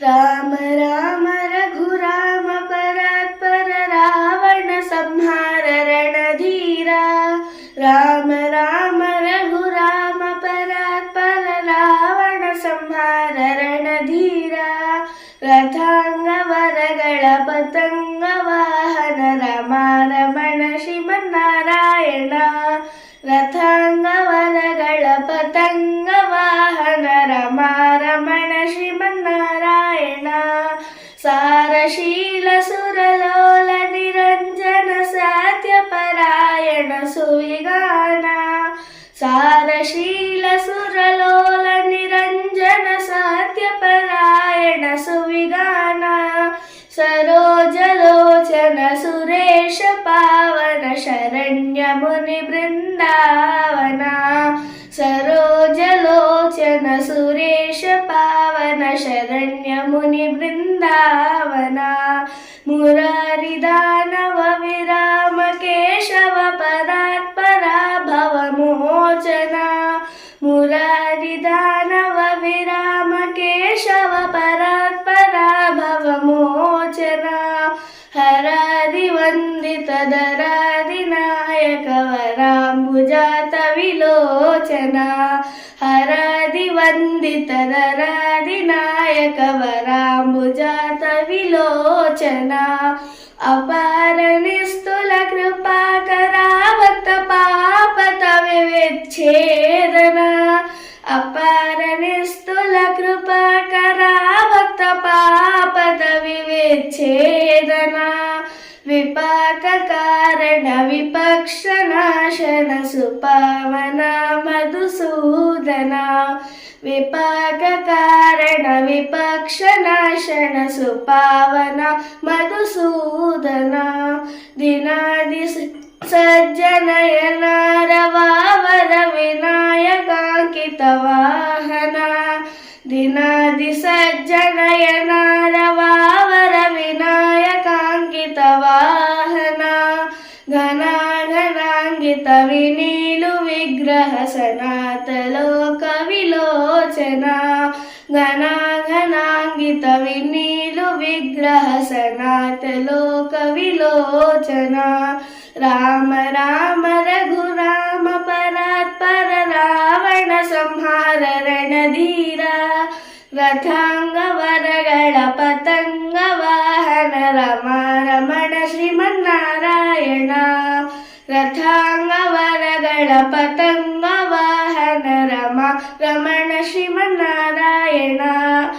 राम राम रघुराम परात्पर रावण संहार रणधीरा। राम राम रघुराम परात्पर रावण संहार रणधीरा। रथांगवरಗಳ ಪತಂಗ ವಾಹನ ರಮ ರಮಣ ಶ್ರೀಮನ್ನಾರಾಯಣ। ರಥಾಂಗವರಗಳ ಪತಂಗ ವಾಹನ ರಮ ರಮಣ ಶ್ರೀಮನ್ನಾರಾಯಣ। ಸಾರಶೀಲ ಸುರಲೋಲ ನಿರಂಜನ ಸತ್ಯಪರಾಯಣ ಸುವಿಗಾನ। ಸಾರಶೀಲ ಸುರಲೋಲ ನಿರಂಜನ ಸತ್ಯಪರಾಯಣ ಸುವಿಗಾನ। ಸರೋಜಲೋಚನ ಸುರೇಶ ಪಾವನ ಶರಣ್ಯ ಮುನಿ ಬೃಂದಾವನ। ಸರೋಜಲೋಚನ ಸುರೇಶ ಪಾವನ ಶರಣ್ಯ ಮುನಿ ಬೃಂದಾವನ। ಮುರಾರಿ ದಾನವ ವಿರಾಮ ಕೇಶವ ಪರಾತ್ಪರ ಭವ ಮೋಚನ। ಮುರಾರಿ ದಾನವ ವಿರಾಮ ಕೇಶವ ಪರಾತ್ಪರ ಭವ ಮೋಚನ। ಹರಾದಿ ವಂದಿತ ದರಾದಿ ನಾಯಕ ವರಾಂಬುಜಾತ ವಿಲೋಚನ। ಹರಾದಿ ವಂದಿತ ದರಾದಿ ನಾಯಕ ವರಾಂಬುಜಾತ ವಿಲೋಚನ। ಅಪಾರ ನಿಸ್ತುಲ ಕೃಪಾಕರಾವತ್ತ ಪಾಪತ ವಿಚ್ಛೇದನ। ಅಪಾರ ನಿಸ್ತುಲ ಕೃಪಾಕರಾವತ್ತ ಪಾಪದ ವಿಚ್ಛೇದನ। ವಿಪಾಕ ಕಾರಣ ವಿಪಕ್ಷ ನಾಶನ ಸುಪಾವನ ಮಧುಸೂದನ। ವಿಪಾಕ ಕಾರಣ ವಿಪಕ್ಷ ನಾಶನ ಸುಪಾವನ ಮಧುಸೂದನ। ದಿನಾದಿ ಸಜ್ಜನಯನಾರ ವಾವರ ವಿನಾಯಕಾಂಕಿತ ವಾಹನ। ದಿನಾದಿ ಸಜ್ಜನಯನಾರ ವಾವರ ವಿನಾಯಕಾಂಕಿತ ವಾಹನ। ಘನಾಘನಾಂಗಿತ ವಿನೀಲು ವಿಗ್ರಹ ಸನಾತ ಲೋಕ ವಿಲೋಚನ। ಘನಾಘನಾಂಗಿತ ವಿನೀಲು ವಿಗ್ರಹ ಸನಾತ ಲೋಕ ವಿಲೋಚನ। ರಾಮ ರಾಮ ರಘುರಾಮ ಪರಾತ್ಪರ ರಾವಣ ಸಂಹಾರ ರಣಧೀರ। ರಥಾಂಗವರಗಳ ಪತಂಗ ವಾಹನ ರಮ ರಮಣ ಶ್ರೀಮನ್ನಾರಾಯಣ। ರಥಾಂಗವರಗಳ ಪತಂಗ ವಾಹನ ರಮ ರಮಣ ಶ್ರೀಮನ್ನಾರಾಯಣ।